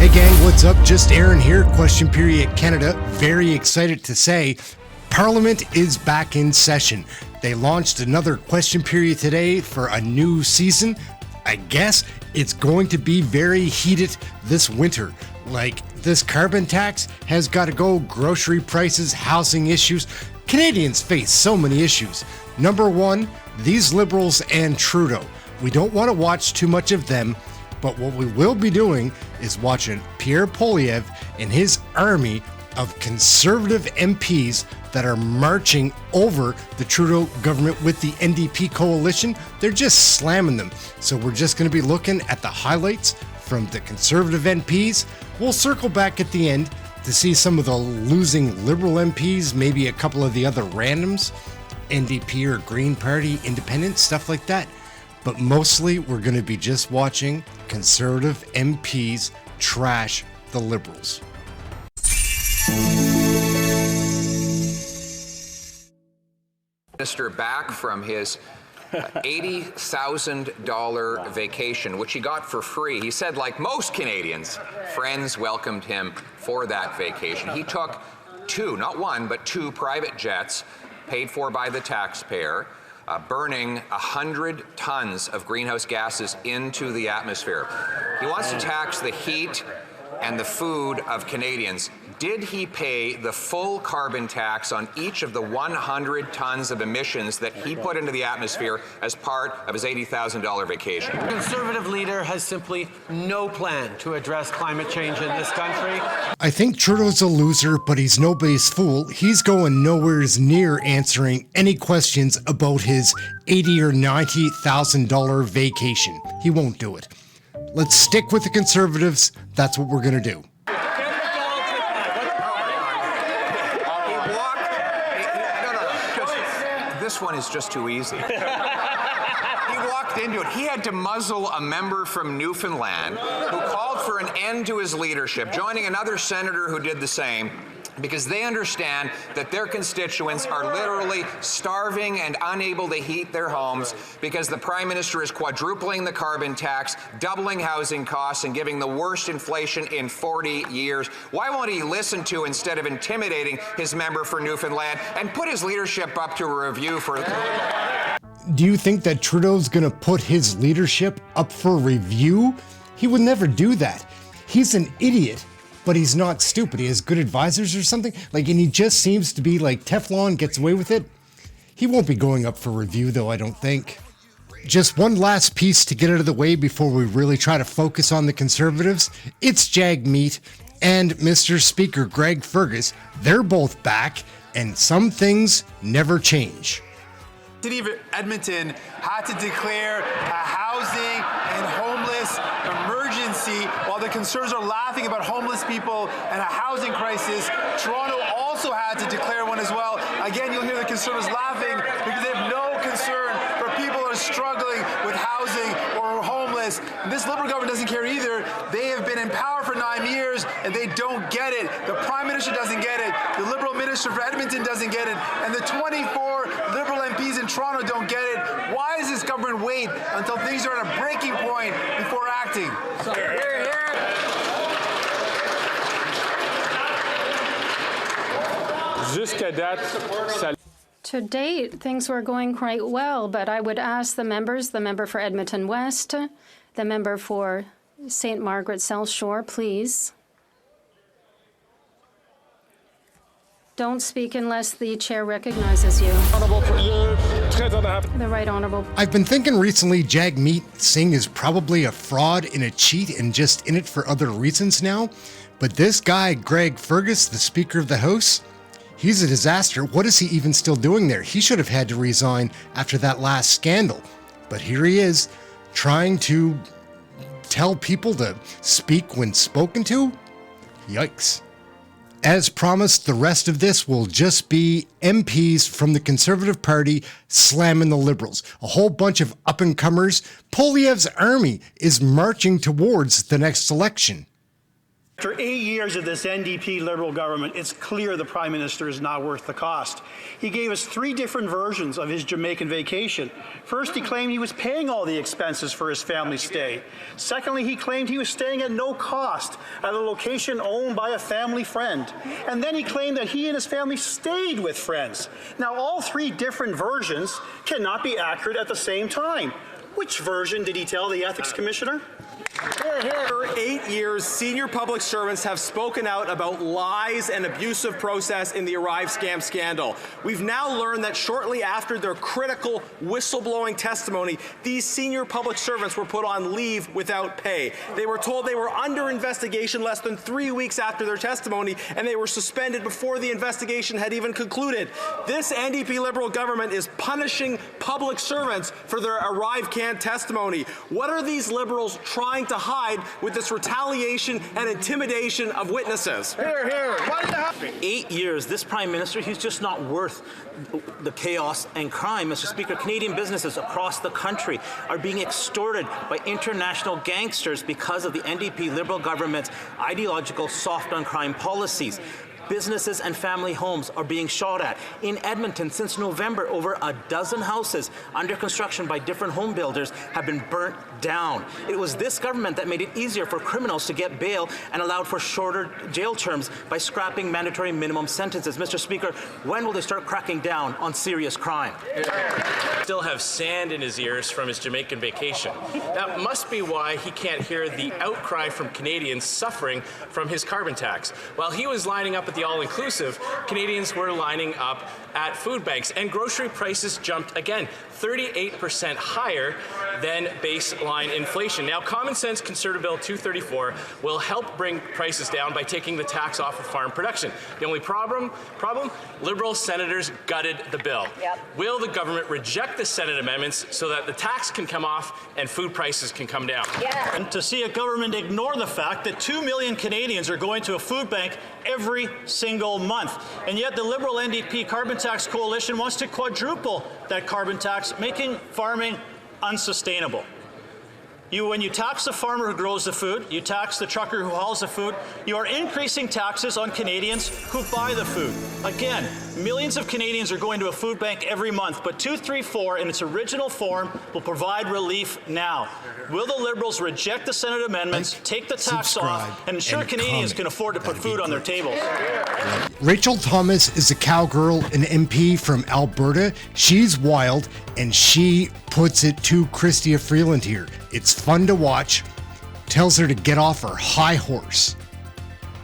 Hey gang, what's up? Just Aaron here, Question Period Canada. Very excited to say Parliament is back in session. They launched another question period today for a new season. I guess it's going to be very heated this winter. Like, this carbon tax has got to go, grocery prices, housing issues. Canadians face so many issues. Number one, these Liberals and Trudeau. We don't want to watch too much of them, but what we will be doing is watching Pierre Poilievre and his army of Conservative MPs that are marching over the Trudeau government with the NDP coalition. They're just slamming them. So we're just going to be looking at the highlights from the Conservative MPs. We'll circle back at the end to see some of the losing Liberal MPs, maybe a couple of the other randoms, NDP or Green Party, Independent, stuff like that. But mostly we're going to be just watching Conservative MPs trash the Liberals. Minister back from his $80,000 vacation, which he got for free. He said, like most Canadians, friends welcomed him for that vacation. He took two, not one, but two private jets paid for by the taxpayer, burning 100 tons of greenhouse gases into the atmosphere. He wants to tax the heat and the food of Canadians. Did he pay the full carbon tax on each of the 100 tons of emissions that he put into the atmosphere as part of his $80,000 vacation? The Conservative leader has simply no plan to address climate change in this country. I think Trudeau's a loser, but he's nobody's fool. He's going nowhere near answering any questions about his $80,000 or $90,000 vacation. He won't do it. Let's stick with the Conservatives. That's what we're going to do. This one is just too easy. He walked into it. He had to muzzle a member from Newfoundland who called for an end to his leadership, joining another senator who did the same, because they understand that their constituents are literally starving and unable to heat their homes because the Prime Minister is quadrupling the carbon tax, doubling housing costs, and giving the worst inflation in 40 years. Why won't he listen to, instead of intimidating, his member for Newfoundland and put his leadership up to a review for... Do you think that Trudeau's going to put his leadership up for review? He would never do that. He's an idiot. But he's not stupid. He has good advisors or something. And he just seems to be like Teflon, gets away with it. He won't be going up for review, though, I don't think. Just one last piece to get out of the way before we really try to focus on the Conservatives. It's Jagmeet and Mr. Speaker Greg Fergus. They're both back, and some things never change. The city of Edmonton had to declare a housing and homeless emergency while the Conservatives are laughing about homeless people and a housing crisis. Toronto also had to declare one as well. Again, you'll hear the Conservatives laughing because they have no concern for people who are struggling with housing or homeless. And this Liberal government doesn't care either. They have been in power for 9 years and they don't get it. The Prime Minister doesn't get it. The Liberal Minister for Edmonton doesn't get it. And the 24 Liberal MPs in Toronto don't get it. Why does this government wait until things are at a breaking point before acting? To date, things were going quite well, but I would ask the member for Edmonton West, the member for St. Margaret South Shore, please. Don't speak unless the chair recognizes you. The Right Honourable. I've been thinking recently Jagmeet Singh is probably a fraud and a cheat and just in it for other reasons now. But this guy, Greg Fergus, the Speaker of the House, he's a disaster. What is he even still doing there? He should have had to resign after that last scandal. But here he is, trying to tell people to speak when spoken to? Yikes. As promised, the rest of this will just be MPs from the Conservative Party slamming the Liberals. A whole bunch of up-and-comers. Poilievre's army is marching towards the next election. After 8 years of this NDP Liberal government, it's clear the Prime Minister is not worth the cost. He gave us 3 different versions of his Jamaican vacation. First, he claimed he was paying all the expenses for his family's stay. Secondly, he claimed he was staying at no cost at a location owned by a family friend. And then he claimed that he and his family stayed with friends. Now, all 3 different versions cannot be accurate at the same time. Which version did he tell the Ethics Commissioner? For 8 years, senior public servants have spoken out about lies and abusive process in the Arrive scam scandal. We've now learned that shortly after their critical whistleblowing testimony, these senior public servants were put on leave without pay. They were told they were under investigation less than 3 weeks after their testimony, and they were suspended before the investigation had even concluded. This NDP Liberal government is punishing public servants for their Arrive Can testimony. What are these Liberals trying to hide with this retaliation and intimidation of witnesses? Here, here. What did happen? 8 years, this Prime Minister, he's just not worth the chaos and crime. Mr. Speaker, Canadian businesses across the country are being extorted by international gangsters because of the NDP Liberal government's ideological soft on crime policies. Businesses and family homes are being shot at. In Edmonton, since November, over a dozen houses under construction by different home builders have been burnt down. It was this government that made it easier for criminals to get bail and allowed for shorter jail terms by scrapping mandatory minimum sentences. Mr. Speaker, when will they start cracking down on serious crime? Still have sand in his ears from his Jamaican vacation. That must be why he can't hear the outcry from Canadians suffering from his carbon tax. While he was lining up at the all-inclusive, Canadians were lining up at food banks, and grocery prices jumped again, 38% higher than baseline inflation. Now, Common Sense Conservative Bill 234 will help bring prices down by taking the tax off of farm production. The only problem, Liberal senators gutted the bill. Yep. Will the government reject the Senate amendments so that the tax can come off and food prices can come down? Yeah. And to see a government ignore the fact that 2 million Canadians are going to a food bank every single month. And yet the Liberal NDP Carbon Tax Coalition wants to quadruple that carbon tax, making farming unsustainable. When you tax the farmer who grows the food, you tax the trucker who hauls the food, you are increasing taxes on Canadians who buy the food. Again, millions of Canadians are going to a food bank every month, but 234 in its original form will provide relief now. Will the Liberals reject the Senate amendments, take the tax off, and ensure Canadians can afford to put food on their tables? Rachel Thomas is a cowgirl, an MP from Alberta. She's wild, and she puts it to CHYSTIA Freeland here. It's fun to watch. Tells her to get off her high horse.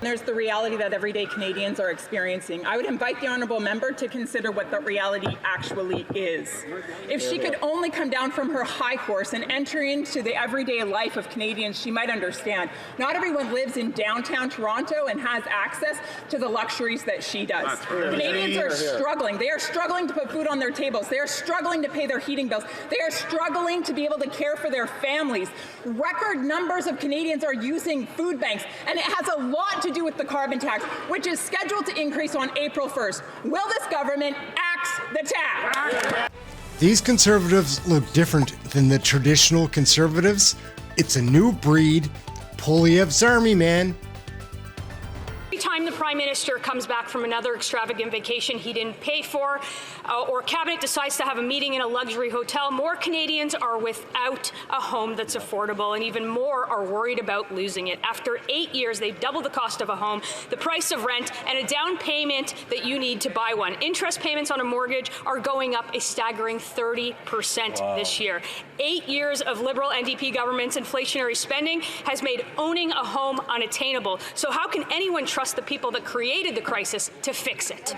There's the reality that everyday Canadians are experiencing. I would invite the honourable member to consider what that reality actually is. If she could only come down from her high horse and enter into the everyday life of Canadians, she might understand. Not everyone lives in downtown Toronto and has access to the luxuries that she does. Canadians are struggling. They are struggling to put food on their tables. They are struggling to pay their heating bills. They are struggling to be able to care for their families. Record numbers of Canadians are using food banks, and it has a lot to do with the carbon tax, which is scheduled to increase on April 1st. Will this government axe the tax? These conservatives look different than the traditional conservatives. It's a new breed. Poilievre's army, man. Every time the Prime Minister comes back from another extravagant vacation he didn't pay for, or Cabinet decides to have a meeting in a luxury hotel, more Canadians are without a home that's affordable, and even more are worried about losing it. After 8 years, they've doubled the cost of a home, the price of rent, and a down payment that you need to buy one. Interest payments on a mortgage are going up a staggering 30% this year. 8 years of Liberal NDP government's inflationary spending has made owning a home unattainable. So how can anyone trust the people that created the crisis to fix it?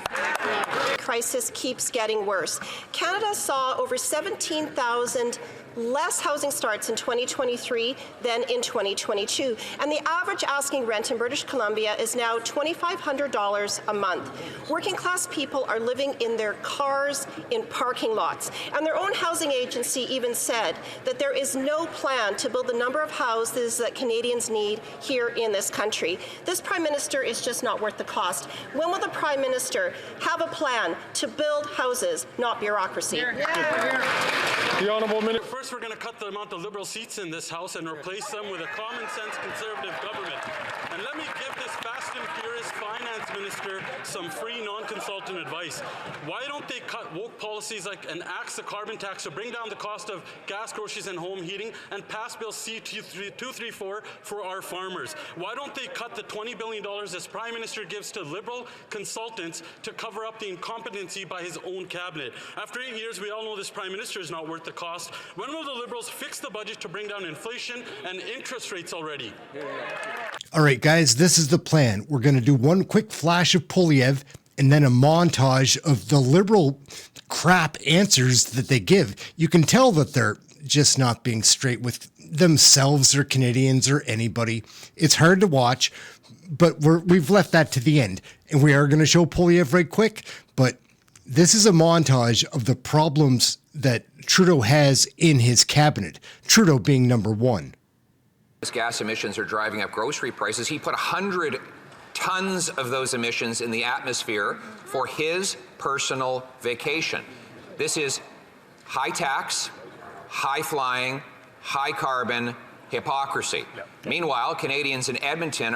The crisis keeps getting worse. Canada saw over 17,000 less housing starts in 2023 than in 2022. And the average asking rent in British Columbia is now $2,500 a month. Working class people are living in their cars in parking lots. And their own housing agency even said that there is no plan to build the number of houses that Canadians need here in this country. This Prime Minister is just not worth the cost. When will the Prime Minister have a plan to build houses, not bureaucracy? The Honourable Minister. First, we're going to cut the amount of Liberal seats in this House and replace them with a common-sense Conservative government. And let me give some free non-consultant advice. Why don't they cut woke policies like and axe the carbon tax to bring down the cost of gas, groceries, and home heating, and pass Bill C-234 for our farmers? Why don't they cut the $20 billion this Prime Minister gives to Liberal consultants to cover up the incompetency by his own cabinet? After 8 years, we all know this Prime Minister is not worth the cost. When will the Liberals fix the budget to bring down inflation and interest rates already? All right, guys, this is the plan. We're going to do one quick flash of Poilievre and then a montage of the Liberal crap answers that they give. You can tell that they're just not being straight with themselves or Canadians or anybody. It's hard to watch, but we've left that to the end. And we are going to show Poilievre right quick, but this is a montage of the problems that Trudeau has in his cabinet, Trudeau being number one. Gas emissions are driving up grocery prices. He put 100 tons of those emissions in the atmosphere for his personal vacation. This is high tax, high flying, high carbon hypocrisy. Yep. Meanwhile, Canadians in Edmonton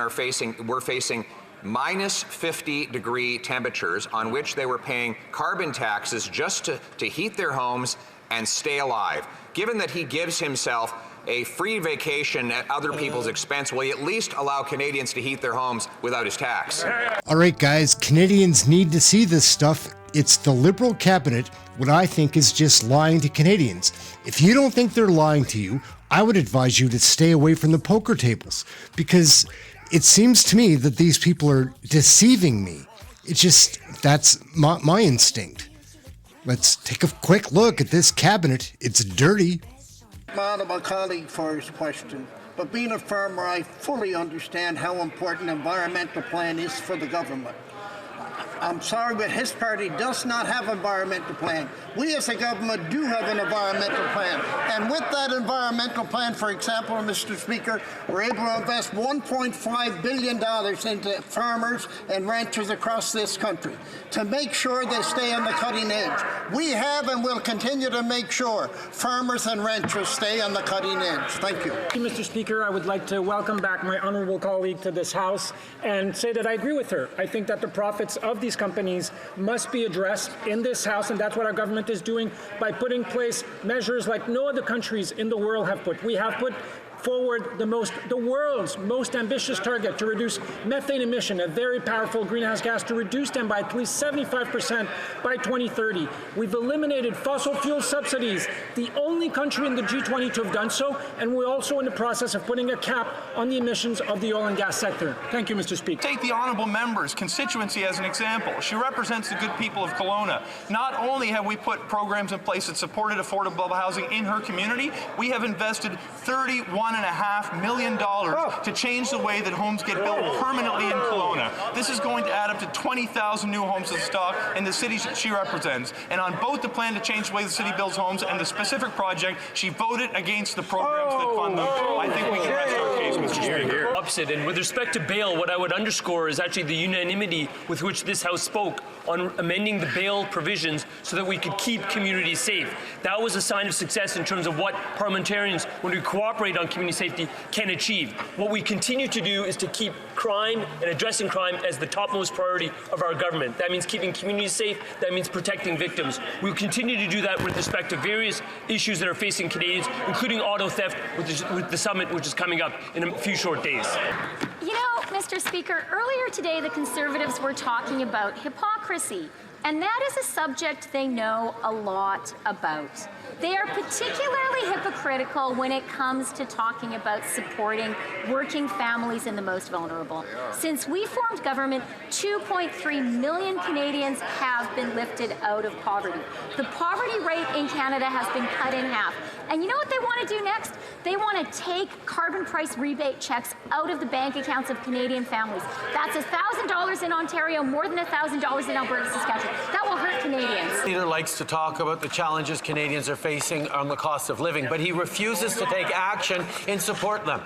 were facing minus 50-degree temperatures on which they were paying carbon taxes just to heat their homes and stay alive. Given that he gives himself a free vacation at other people's expense, will he at least allow Canadians to heat their homes without his tax? All right, guys, Canadians need to see this stuff. It's the Liberal cabinet, what I think is just lying to Canadians. If you don't think they're lying to you, I would advise you to stay away from the poker tables, because it seems to me that these people are deceiving me. It's just, that's my instinct. Let's take a quick look at this cabinet. It's dirty. Mad at my colleague for his question, but being a farmer, I fully understand how important environmental plan is for the government. I'm sorry, but his party does not have an environmental plan. We as a government do have an environmental plan. And with that environmental plan, for example, Mr. Speaker, we're able to invest $1.5 billion into farmers and ranchers across this country to make sure they stay on the cutting edge. We have and will continue to make sure farmers and ranchers stay on the cutting edge. Thank you. Mr. Speaker, I would like to welcome back my honourable colleague to this House and say that I agree with her. I think that the profits of these companies must be addressed in this House, and that's what our government is doing by putting in place measures like no other countries in the world have put. We have put forward the world's most ambitious target to reduce methane emission, a very powerful greenhouse gas, to reduce them by at least 75% by 2030. We've eliminated fossil fuel subsidies, the only country in the G20 to have done so, and we're also in the process of putting a cap on the emissions of the oil and gas sector. Thank you, Mr. Speaker. Take the honourable member's constituency as an example. She represents the good people of Kelowna. Not only have we put programs in place that supported affordable housing in her community, we have invested $31.5 million to change the way that homes get built permanently in Kelowna. This is going to add up to 20,000 new homes of stock in the cities that she represents. And on both the plan to change the way the city builds homes and the specific project, she voted against the programs that fund them. I think we can rest our case, Mr. Speaker. Opposite. And with respect to bail, what I would underscore is actually the unanimity with which this House spoke on amending the bail provisions so that we could keep communities safe. That was a sign of success in terms of what parliamentarians, when we cooperate on community safety, can achieve. What we continue to do is to keep crime and addressing crime as the topmost priority of our government. That means keeping communities safe. That means protecting victims. We will continue to do that with respect to various issues that are facing Canadians, including auto theft with the summit, which is coming up in a few short days. You know, Mr. Speaker, earlier today the Conservatives were talking about hypocrisy, and that is a subject they know a lot about. They are particularly hypocritical when it comes to talking about supporting working families and the most vulnerable. Since we formed government, 2.3 million Canadians have been lifted out of poverty. The poverty rate in Canada has been cut in half. And you know what they want to do next? They want to take carbon price rebate checks out of the bank accounts of Canadian families. That's $1,000 in Ontario, more than $1,000 in Alberta, Saskatchewan. That will hurt Canadians. The leader likes to talk about the challenges Canadians are facing facing on the cost of living, but he refuses to take action in support of them.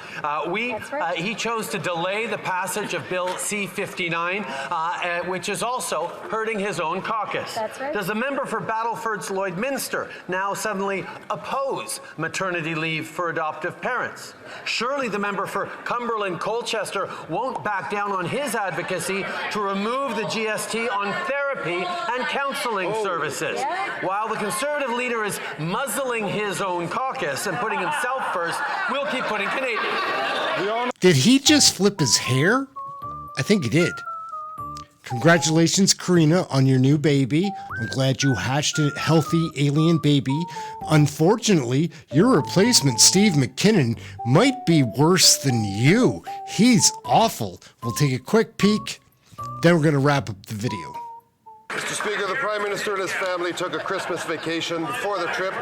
He chose to delay the passage of Bill C-59, which is also hurting his own caucus. That's right. Does the member for Battleford's Lloydminster now suddenly oppose maternity leave for adoptive parents? Surely the member for Cumberland Colchester won't back down on his advocacy to remove the GST on therapy and counseling services. While the Conservative leader is muzzling his own caucus and putting himself first, we'll keep putting Canadians. Did he just flip his hair? I think he did. Congratulations, Karina, on your new baby. I'm glad you hatched a healthy alien baby. Unfortunately, your replacement, Steve McKinnon, might be worse than you. He's awful. We'll take a quick peek, then we're going to wrap up the video. Mr. Speaker, the Prime Minister and his family took a Christmas vacation. Before the trip,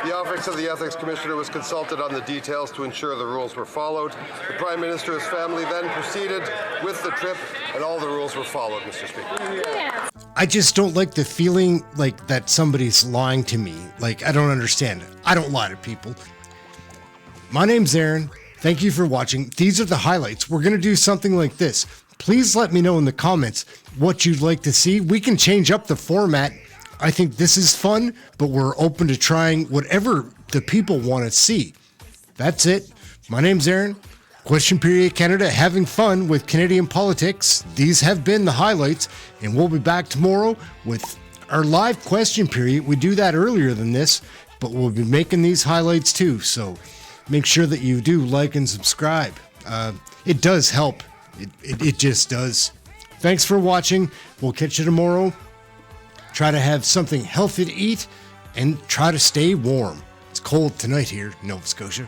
the Office of the Ethics Commissioner was consulted on the details to ensure the rules were followed. The Prime Minister and his family then proceeded with the trip, and all the rules were followed, Mr. Speaker. I just don't like the feeling like that somebody's lying to me. Like, I don't understand it. I don't lie to people. My name's Aaron. Thank you for watching. These are the highlights. We're going to do something like this. Please let me know in the comments what you'd like to see. We can change up the format. I think this is fun, but we're open to trying whatever the people want to see. That's it. My name's Aaron. Question Period Canada, having fun with Canadian politics. These have been the highlights, and we'll be back tomorrow with our live question period. We do that earlier than this, but we'll be making these highlights too. So make sure that you do like and subscribe. It does help. It just does. Thanks for watching. We'll catch you tomorrow. Try to have something healthy to eat and try to stay warm. It's cold tonight here in Nova Scotia.